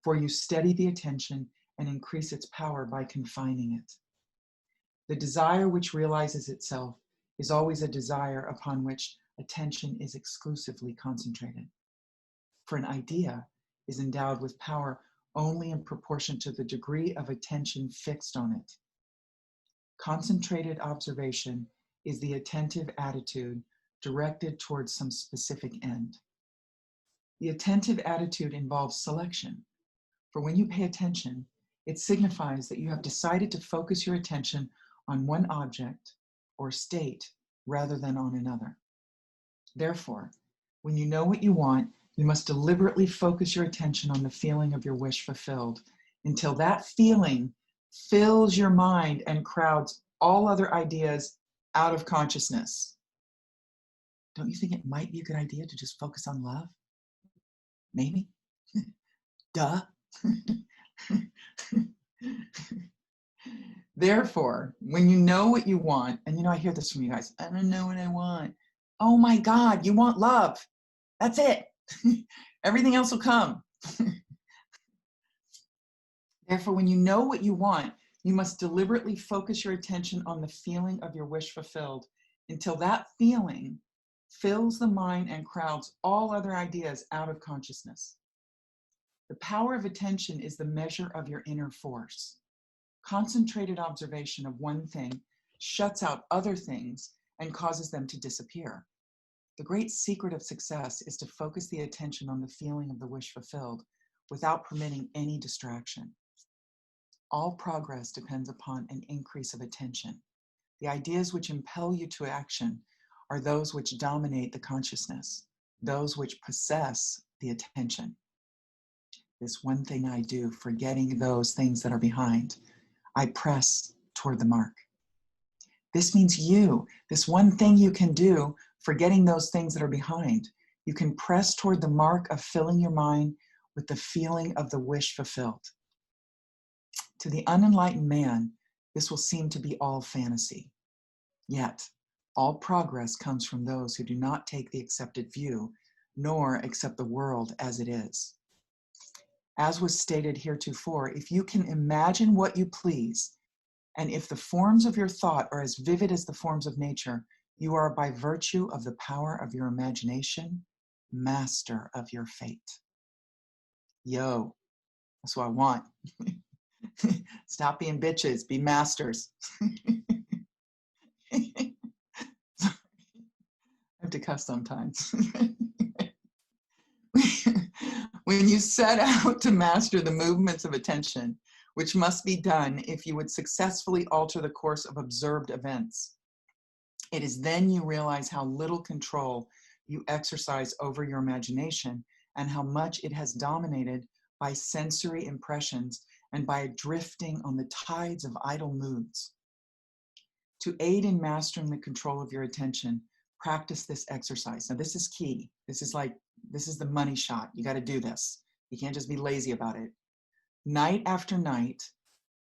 For you steady the attention and increase its power by confining it. The desire which realizes itself is always a desire upon which attention is exclusively concentrated. For an idea is endowed with power only in proportion to the degree of attention fixed on it. Concentrated observation is the attentive attitude directed towards some specific end. The attentive attitude involves selection, for when you pay attention, it signifies that you have decided to focus your attention on one object or state rather than on another. Therefore, when you know what you want, you must deliberately focus your attention on the feeling of your wish fulfilled until that feeling fills your mind and crowds all other ideas out of consciousness. Don't you think it might be a good idea to just focus on love? Maybe? Duh. Therefore, when you know what you want, and I hear this from you guys, I don't know what I want. Oh my God, you want love. That's it. Everything else will come. Therefore, when you know what you want, you must deliberately focus your attention on the feeling of your wish fulfilled until that feeling fills the mind and crowds all other ideas out of consciousness. The power of attention is the measure of your inner force. Concentrated observation of one thing shuts out other things and causes them to disappear. The great secret of success is to focus the attention on the feeling of the wish fulfilled without permitting any distraction. All progress depends upon an increase of attention. The ideas which impel you to action are those which dominate the consciousness, those which possess the attention. This one thing I do, forgetting those things that are behind, I press toward the mark. This means this one thing you can do, forgetting those things that are behind. You can press toward the mark of filling your mind with the feeling of the wish fulfilled. To the unenlightened man, this will seem to be all fantasy. Yet, all progress comes from those who do not take the accepted view, nor accept the world as it is. As was stated heretofore, if you can imagine what you please, and if the forms of your thought are as vivid as the forms of nature, you are, by virtue of the power of your imagination, master of your fate. Yo, that's what I want. Stop being bitches, be masters. I have to cuss sometimes. When you set out to master the movements of attention, which must be done if you would successfully alter the course of observed events, it is then you realize how little control you exercise over your imagination and how much it has dominated by sensory impressions, and by drifting on the tides of idle moods. To aid in mastering the control of your attention, practice this exercise. Now, this is key. This is the money shot. You got to do this. You can't just be lazy about it. Night after night,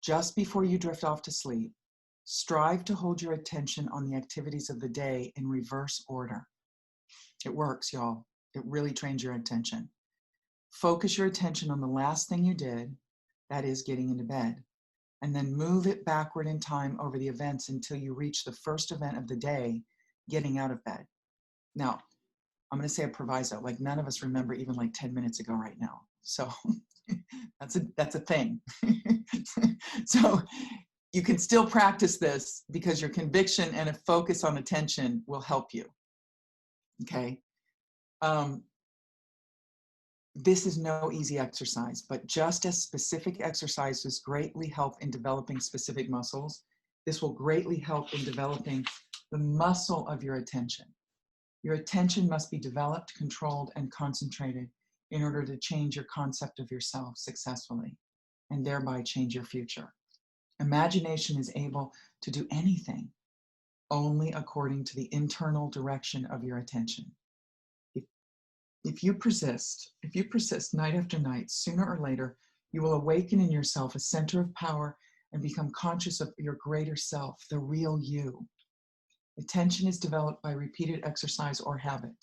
just before you drift off to sleep, strive to hold your attention on the activities of the day in reverse order. It works, y'all. It really trains your attention. Focus your attention on the last thing you did, that is getting into bed, and then move it backward in time over the events until you reach the first event of the day, getting out of bed. Now, I'm going to say a proviso, like none of us remember even like 10 minutes ago right now. So that's a thing. So you can still practice this because your conviction and a focus on attention will help you. Okay. This is no easy exercise, but just as specific exercises greatly help in developing specific muscles, this will greatly help in developing the muscle of your attention. Your attention must be developed, controlled, and concentrated in order to change your concept of yourself successfully and thereby change your future. Imagination is able to do anything only according to the internal direction of your attention. If you persist night after night, sooner or later, you will awaken in yourself a center of power and become conscious of your greater self, the real you. Attention is developed by repeated exercise or habit.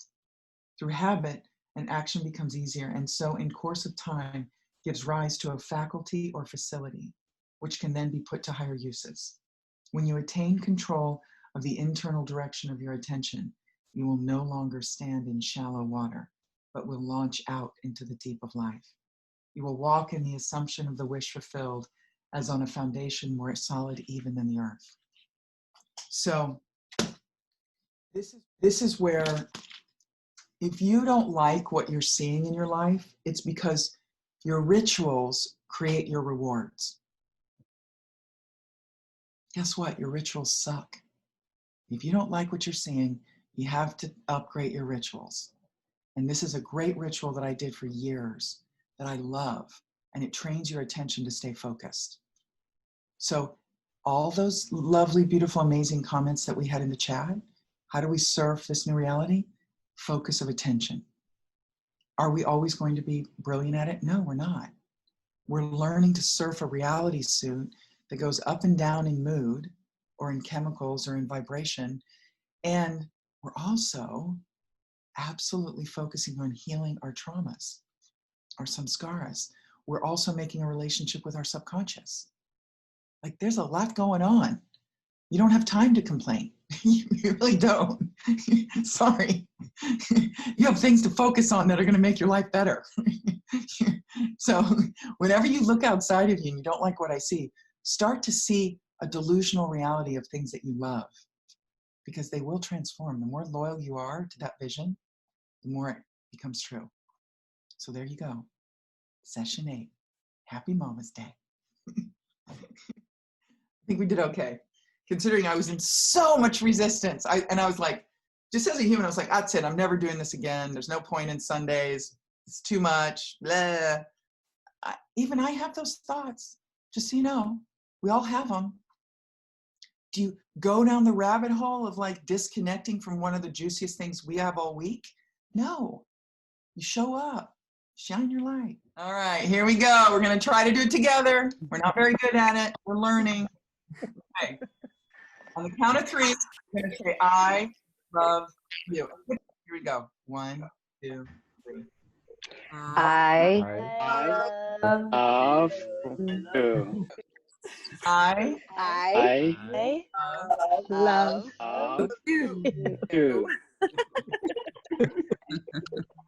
Through habit, an action becomes easier, and so in course of time gives rise to a faculty or facility, which can then be put to higher uses. When you attain control of the internal direction of your attention, you will no longer stand in shallow water, but will launch out into the deep of life. You will walk in the assumption of the wish fulfilled as on a foundation more solid even than the earth. So this is where, if you don't like what you're seeing in your life, it's because your rituals create your rewards. Guess what? Your rituals suck. If you don't like what you're seeing, you have to upgrade your rituals. And this is a great ritual that I did for years that I love, and it trains your attention to stay focused. So all those lovely, beautiful, amazing comments that we had in the chat, how do we surf this new reality? Focus of attention. Are we always going to be brilliant at it? No, we're not. We're learning to surf a reality suit that goes up and down in mood or in chemicals or in vibration. And we're also absolutely focusing on healing our traumas, our samskaras. We're also making a relationship with our subconscious. Like, there's a lot going on. You don't have time to complain. You really don't. Sorry. You have things to focus on that are going to make your life better. So whenever you look outside of you and you don't like what I see, start to see a delusional reality of things that you love, because they will transform. The more loyal you are to that vision, the more it becomes true. So there you go. Session 8. Happy Mama's Day. I think we did okay, considering I was in so much resistance. I was like, just as a human, I was like, that's it. I'm never doing this again. There's no point in Sundays. It's too much. Blah. Even I have those thoughts. Just so you know, we all have them. Do you go down the rabbit hole of like disconnecting from one of the juiciest things we have all week? No. You show up. Shine your light. All right, here we go. We're going to try to do it together. We're not very good at it. We're learning. Okay. On the count of 3, we're going to say, I love you. Here we go. 1, 2, 3. I love you. I love you. you.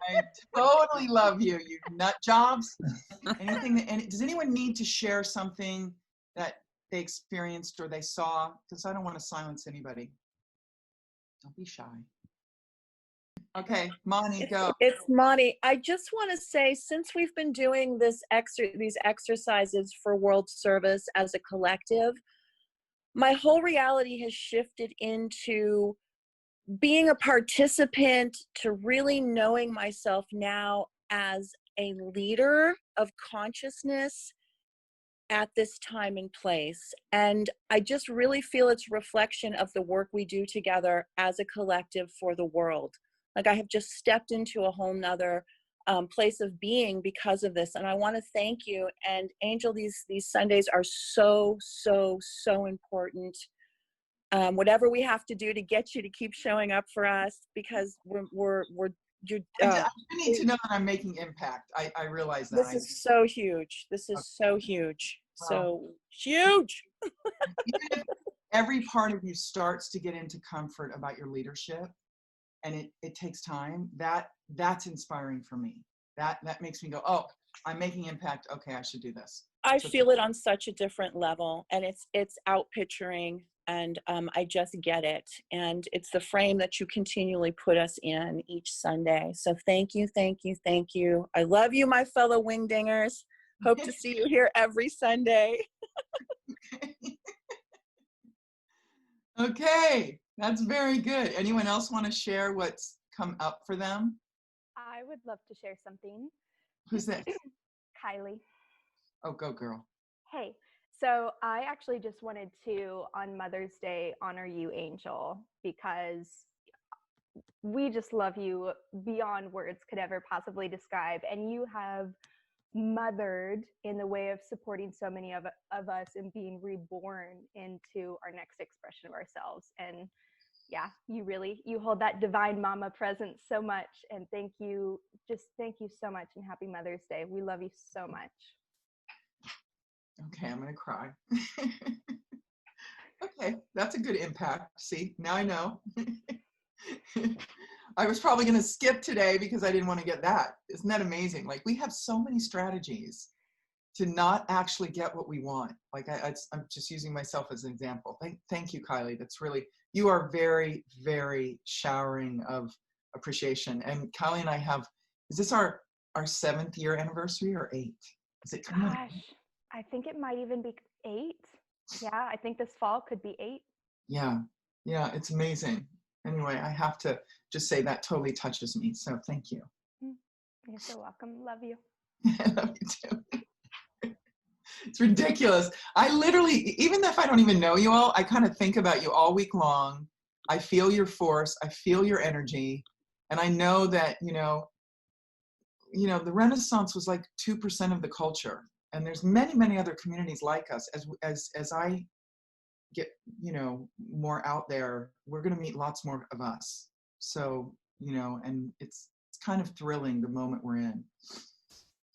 I totally love you, you nut jobs. Does anyone need to share something that they experienced or they saw? Because I don't want to silence anybody. Don't be shy. Okay, Moni, go. It's Moni. I just want to say, since we've been doing these exercises for world service as a collective, my whole reality has shifted into being a participant, to really knowing myself now as a leader of consciousness at this time and place. And I just really feel it's reflection of the work we do together as a collective for the world. Like I have just stepped into a whole nother place of being because of this. And I want to thank you. And Angel, these Sundays are so, so, so important. Whatever we have to do to get you to keep showing up for us, because you're, I need to know that I'm making impact. I realize that. this is so huge. This is so huge. Wow. So huge. Even if every part of you starts to get into comfort about your leadership, and it takes time, that's inspiring for me. That makes me go, oh, I'm making impact. Okay, I should do this. I feel it on such a different level, and it's out picturing, and I just get it. And it's the frame that you continually put us in each Sunday. So thank you, thank you, thank you. I love you, my fellow wingdingers. Hope to see you here every Sunday. Okay, that's very good. Anyone else want to share what's come up for them? I would love to share something. Who's this? Kylie. Oh, go girl. Hey, so I actually just wanted to, on Mother's Day, honor you, Angel, because we just love you beyond words could ever possibly describe. And you have mothered in the way of supporting so many of us and being reborn into our next expression of ourselves. And yeah, you hold that divine mama presence so much. And thank you so much, and happy Mother's Day. We love you so much. Okay, I'm gonna cry. Okay, that's a good impact. See, now I know. I was probably gonna skip today because I didn't want to get that. Isn't that amazing? Like, we have so many strategies to not actually get what we want. Like I'm just using myself as an example. Thank you, Kylie. That's really, you are very, very showering of appreciation. And Kylie and I have, is this our 7th year anniversary or 8th? Is it coming? Gosh, I think it might even be 8. Yeah, I think this fall could be 8. Yeah, it's amazing. Anyway, I have to just say that totally touches me. So thank you. You're so welcome. Love you. I love you too. It's ridiculous. I literally, even if I don't even know you all, I kind of think about you all week long. I feel your force. I feel your energy. And I know that, the Renaissance was like 2% of the culture. And there's many, many other communities like us. As I get, more out there, we're going to meet lots more of us. So, and it's kind of thrilling the moment we're in.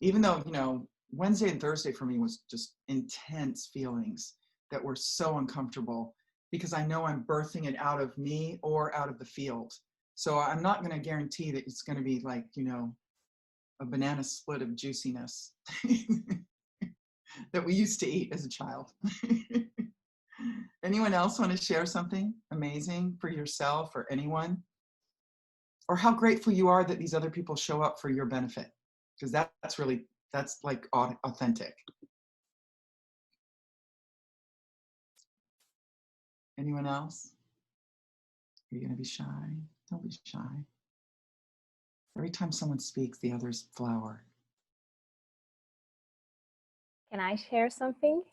Even though, Wednesday and Thursday for me was just intense feelings that were so uncomfortable, because I know I'm birthing it out of me or out of the field. So I'm not going to guarantee that it's going to be like, a banana split of juiciness that we used to eat as a child. Anyone else want to share something amazing for yourself or anyone? Or how grateful you are that these other people show up for your benefit? Because that's like authentic. Anyone else? Are you going to be shy? Don't be shy. Every time someone speaks, the others flower. Can I share something?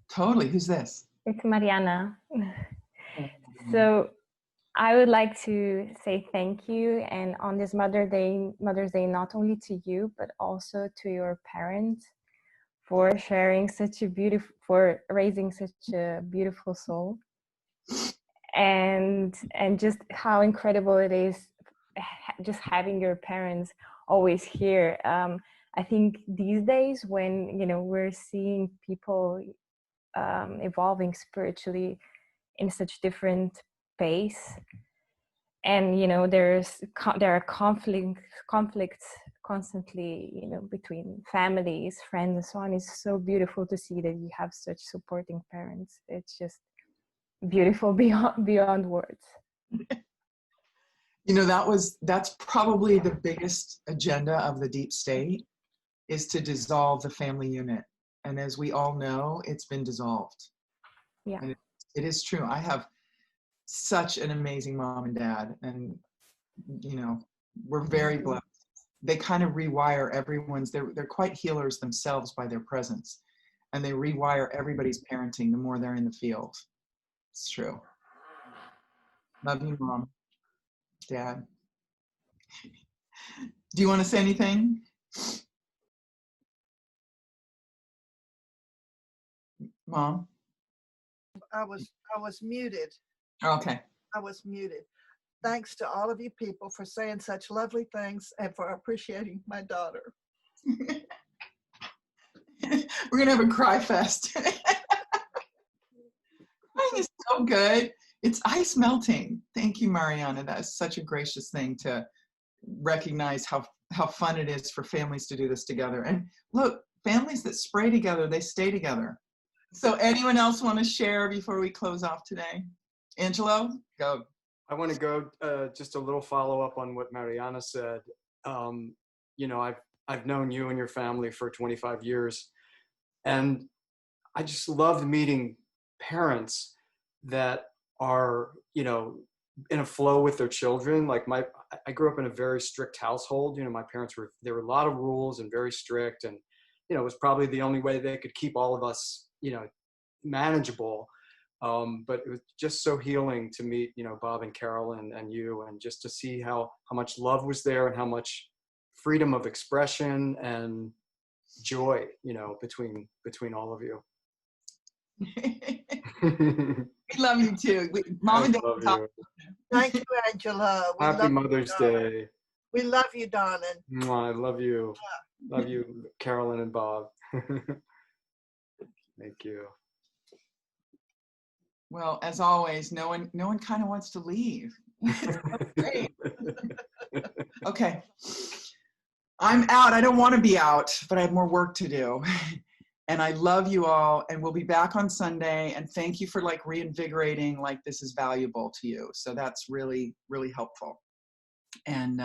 Totally. Who's this? It's Mariana. So I would like to say thank you, and on this Mother's Day, not only to you, but also to your parents for raising such a beautiful soul, and just how incredible it is just having your parents always here. I think these days when we're seeing people evolving spiritually in such different pace, and there are conflicts constantly between families, friends, and so on. It's so beautiful to see that you have such supporting parents. It's just beautiful beyond words. That's probably the biggest agenda of the deep state, is to dissolve the family unit. And as we all know, it's been dissolved. Yeah. And it is true. I have such an amazing mom and dad, and we're very blessed. they kind of rewire everyone's, they're quite healers themselves by their presence. And they rewire everybody's parenting the more they're in the field. It's true. Love you, Mom, Dad. Do you want to say anything? Mom? I was muted. Okay. I was muted. Thanks to all of you people for saying such lovely things and for appreciating my daughter. We're going to have a cry fest. Crying is so good. It's ice melting. Thank you, Mariana. That's such a gracious thing to recognize how fun it is for families to do this together. And look, families that spray together, they stay together. So anyone else want to share before we close off today? Angelo, go. I want to go just a little follow up on what Mariana said. You know, I've known you and your family for 25 years, and I just loved meeting parents that are, you know, in a flow with their children. Like I grew up in a very strict household. You know, my parents there were a lot of rules and very strict, and, you know, it was probably the only way they could keep all of us, you know, manageable. But it was just so healing to meet, you know, Bob and Carol and you, and just to see how much love was there and how much freedom of expression and joy, you know, between all of you. We love you too. Mom and Dad love talk. you. Thank you, Angela. We Happy love Mother's you, darling. Day. We love you, darling. Mwah, I love you. Love you, Carolyn and Bob. Thank you. Well, as always, no one kind of wants to leave. Great. Okay. I'm out. I don't want to be out, but I have more work to do. And I love you all, and we'll be back on Sunday. And thank you for like reinvigorating, like this is valuable to you. So that's really, really helpful. And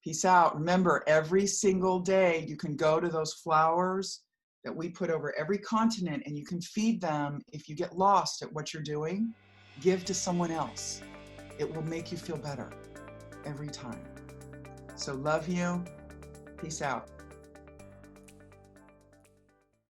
peace out. Remember, every single day you can go to those flowers that we put over every continent, and you can feed them. If you get lost at what you're doing, give to someone else. It will make you feel better every time. So love you. Peace out.